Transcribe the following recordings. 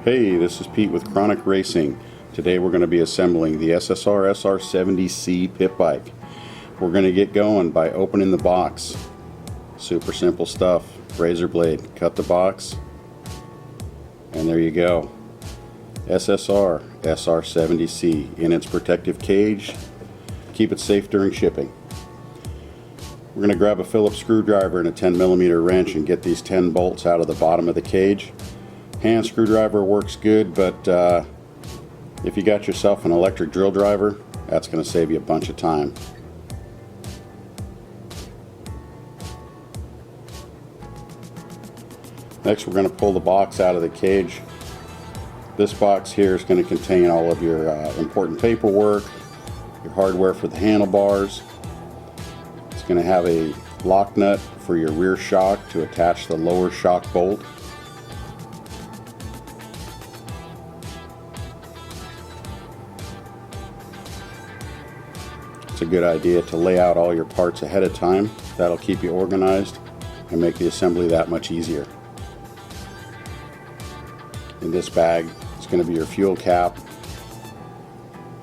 Hey, this is Pete with Kronik Racing. Today we're going to be assembling the SSR SR70C pit bike. We're going to get going by opening the box. Super simple stuff. Razor blade, cut the box, and there you go. SSR SR70C in its protective cage. Keep it safe during shipping. We're going to grab a Phillips screwdriver and a 10mm wrench and get these 10 bolts out of the bottom of the cage. Hand screwdriver works good, but if you got yourself an electric drill driver, that's going to save you a bunch of time. Next, we're going to pull the box out of the cage. This box here is going to contain all of your important paperwork, your hardware for the handlebars. It's going to have a lock nut for your rear shock to attach the lower shock bolt. It's a good idea to lay out all your parts ahead of time. That'll keep you organized and make the assembly that much easier. In this bag is going to be your fuel cap,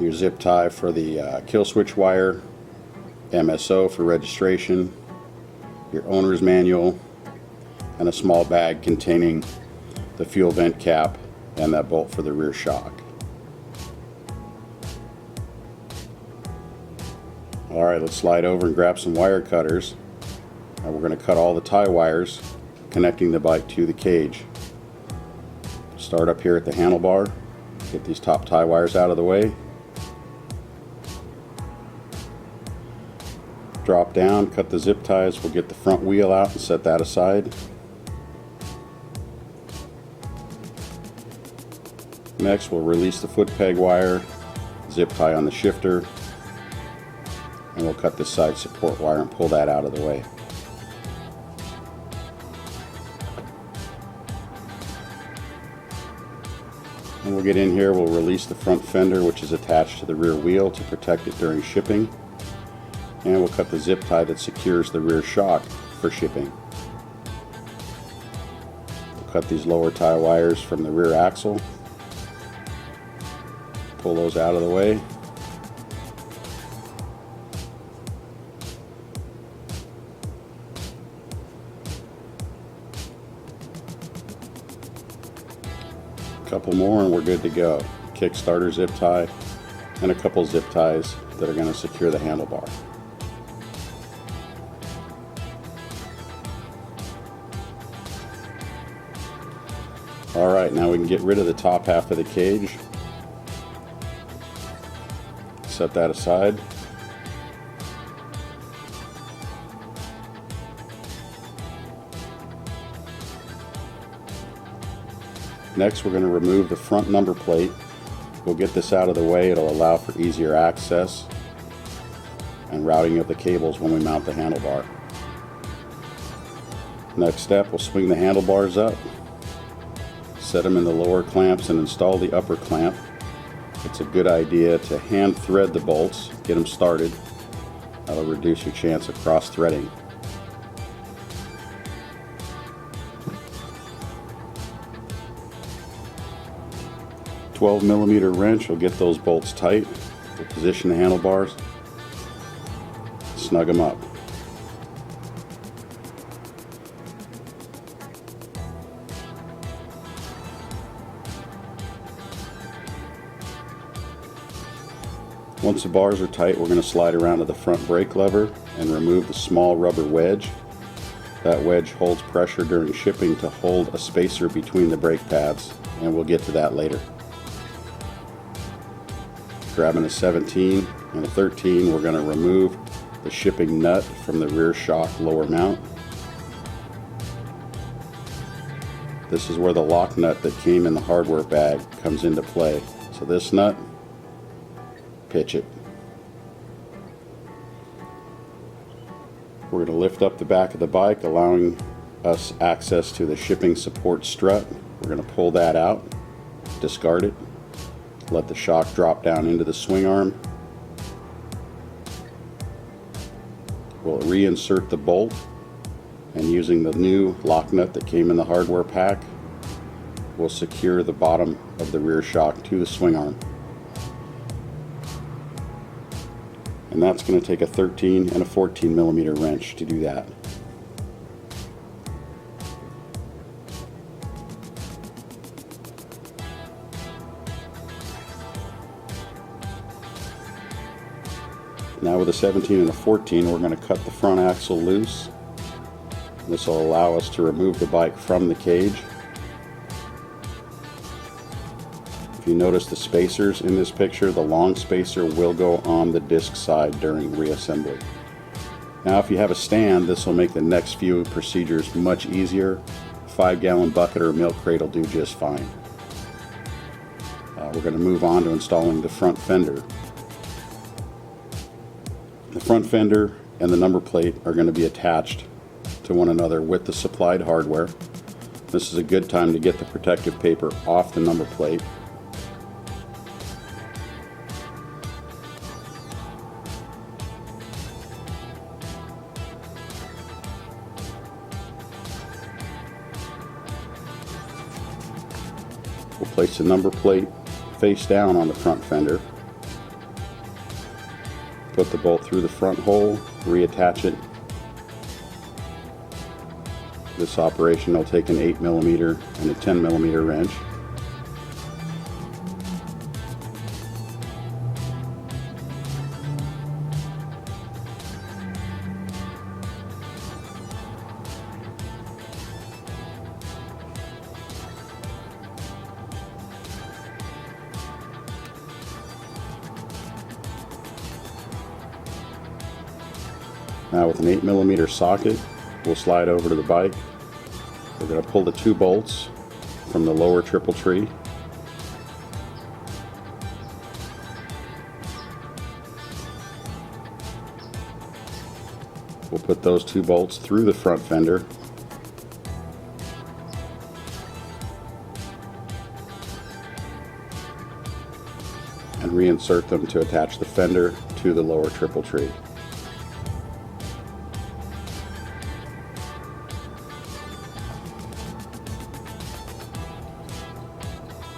your zip tie for the kill switch wire, MSO for registration, your owner's manual, and a small bag containing the fuel vent cap and that bolt for the rear shock. Alright, let's slide over and grab some wire cutters. And we're going to cut all the tie wires connecting the bike to the cage. Start up here at the handlebar, get these top tie wires out of the way. Drop down, cut the zip ties, we'll get the front wheel out and set that aside. Next, we'll release the foot peg wire, zip tie on the shifter, and we'll cut this side support wire and pull that out of the way. When we'll get in here, we'll release the front fender, which is attached to the rear wheel to protect it during shipping. And we'll cut the zip tie that secures the rear shock for shipping. We'll cut these lower tie wires from the rear axle. Pull those out of the way. Couple more and we're good to go. Kickstarter zip tie and a couple zip ties that are going to secure the handlebar. Alright, now we can get rid of the top half of the cage. Set that aside. Next, we're going to remove the front number plate. We'll get this out of the way. It'll allow for easier access and routing of the cables when we mount the handlebar. Next step, we'll swing the handlebars up, set them in the lower clamps, and install the upper clamp. It's a good idea to hand thread the bolts, get them started. That'll reduce your chance of cross threading. A 12mm wrench will get those bolts tight. We'll position the handlebars, snug them up. Once the bars are tight, we're going to slide around to the front brake lever and remove the small rubber wedge. That wedge holds pressure during shipping to hold a spacer between the brake pads, and we'll get to that later. Grabbing a 17 and a 13, we're going to remove the shipping nut from the rear shock lower mount. This is where the lock nut that came in the hardware bag comes into play. So this nut, pitch it. We're going to lift up the back of the bike, allowing us access to the shipping support strut. We're going to pull that out, discard it. Let the shock drop down into the swing arm. We'll reinsert the bolt, and using the new lock nut that came in the hardware pack, will secure the bottom of the rear shock to the swing arm. And that's going to take a 13 and a 14 millimeter wrench to do that. Now with a 17 and a 14, we're going to cut the front axle loose. This will allow us to remove the bike from the cage. If you notice the spacers in this picture, the long spacer will go on the disc side during reassembly. Now if you have a stand, this will make the next few procedures much easier. 5-gallon bucket or milk crate will do just fine. We're going to move on to installing the front fender. The front fender and the number plate are going to be attached to one another with the supplied hardware. This is a good time to get the protective paper off the number plate. We'll place the number plate face down on the front fender. Put the bolt through the front hole, reattach it. This operation will take an 8 millimeter and a 10 millimeter wrench. Now with an 8 millimeter socket, we'll slide over to the bike. We're going to pull the 2 bolts from the lower triple tree. We'll put those 2 bolts through the front fender. And reinsert them to attach the fender to the lower triple tree.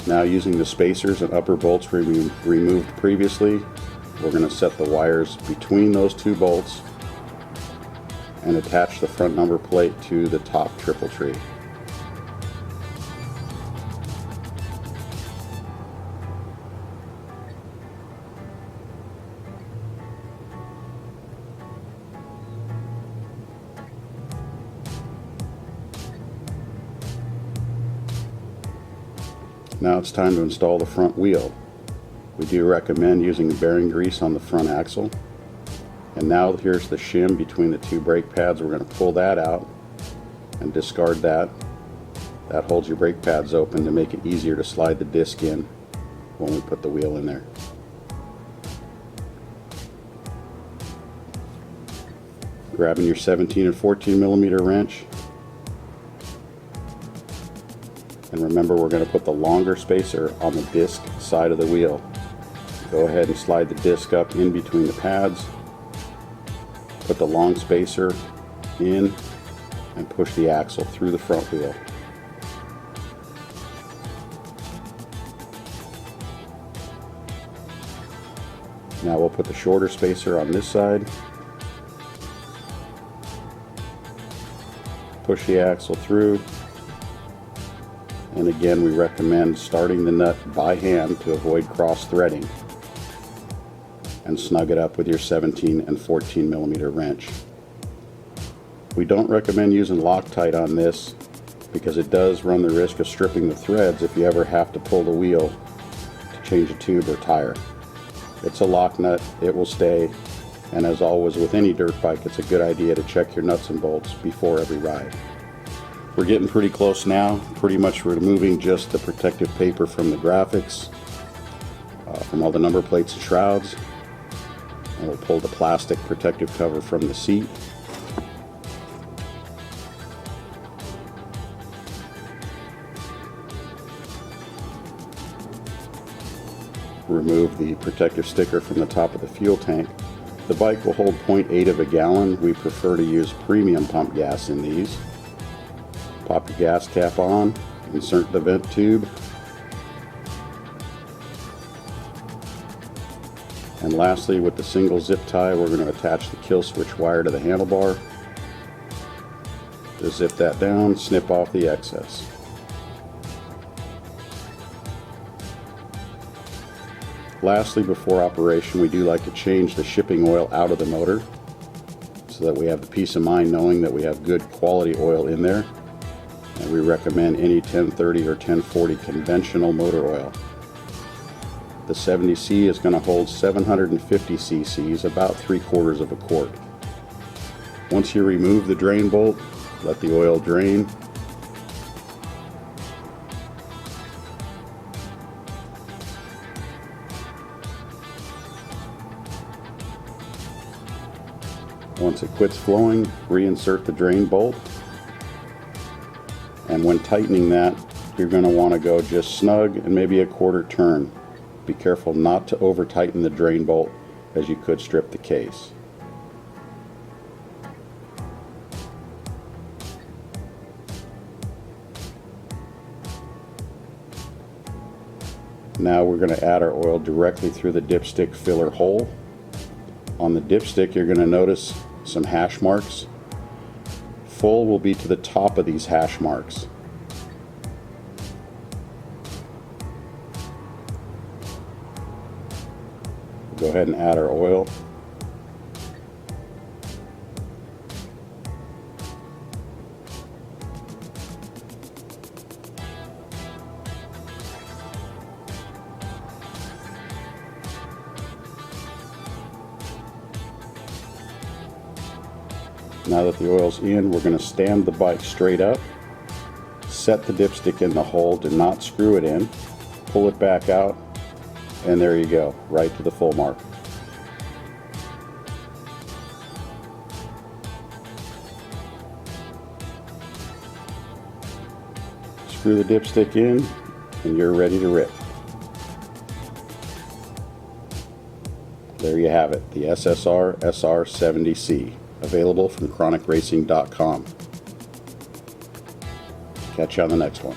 Now using the spacers and upper bolts we removed previously, we're going to set the wires between those 2 bolts and attach the front number plate to the top triple tree. Now it's time to install the front wheel. We do recommend using bearing grease on the front axle. And now here's the shim between the 2 brake pads. We're going to pull that out and discard that. That holds your brake pads open to make it easier to slide the disc in when we put the wheel in there. Grabbing your 17 and 14 millimeter wrench. And remember, we're going to put the longer spacer on the disc side of the wheel. Go ahead and slide the disc up in between the pads. Put the long spacer in and push the axle through the front wheel. Now we'll put the shorter spacer on this side. Push the axle through. And again, we recommend starting the nut by hand to avoid cross threading, and snug it up with your 17 and 14 millimeter wrench. We don't recommend using Loctite on this because it does run the risk of stripping the threads if you ever have to pull the wheel to change a tube or tire. It's a lock nut, it will stay, and as always with any dirt bike, it's a good idea to check your nuts and bolts before every ride. We're getting pretty close now, pretty much removing just the protective paper from the graphics, from all the number plates and shrouds. And we'll pull the plastic protective cover from the seat. Remove the protective sticker from the top of the fuel tank. The bike will hold 0.8 of a gallon. We prefer to use premium pump gas in these. Pop your gas cap on Insert the vent tube. And lastly, with the single zip tie, we're going to attach the kill switch wire to the handlebar. Just zip that down, snip off the excess. Lastly, before operation, we do like to change the shipping oil out of the motor so that we have the peace of mind knowing that we have good quality oil in there. And we recommend any 1030 or 1040 conventional motor oil. The 70C is going to hold 750 cc's, about 3/4 of a quart. Once you remove the drain bolt, let the oil drain. Once it quits flowing, reinsert the drain bolt. And when tightening that, you're going to want to go just snug and maybe a quarter turn. Be careful not to over tighten the drain bolt, as you could strip the case. Now we're going to add our oil directly through the dipstick filler hole. On the dipstick, you're going to notice some hash marks. Full will be to the top of these hash marks. Go ahead and add our oil. Now that the oil's in, we're going to stand the bike straight up, set the dipstick in the hole, do not screw it in, pull it back out, and there you go, right to the full mark. Screw the dipstick in, and you're ready to rip. There you have it, the SSR SR70C. Available from kronikracing.com. Catch you on the next one.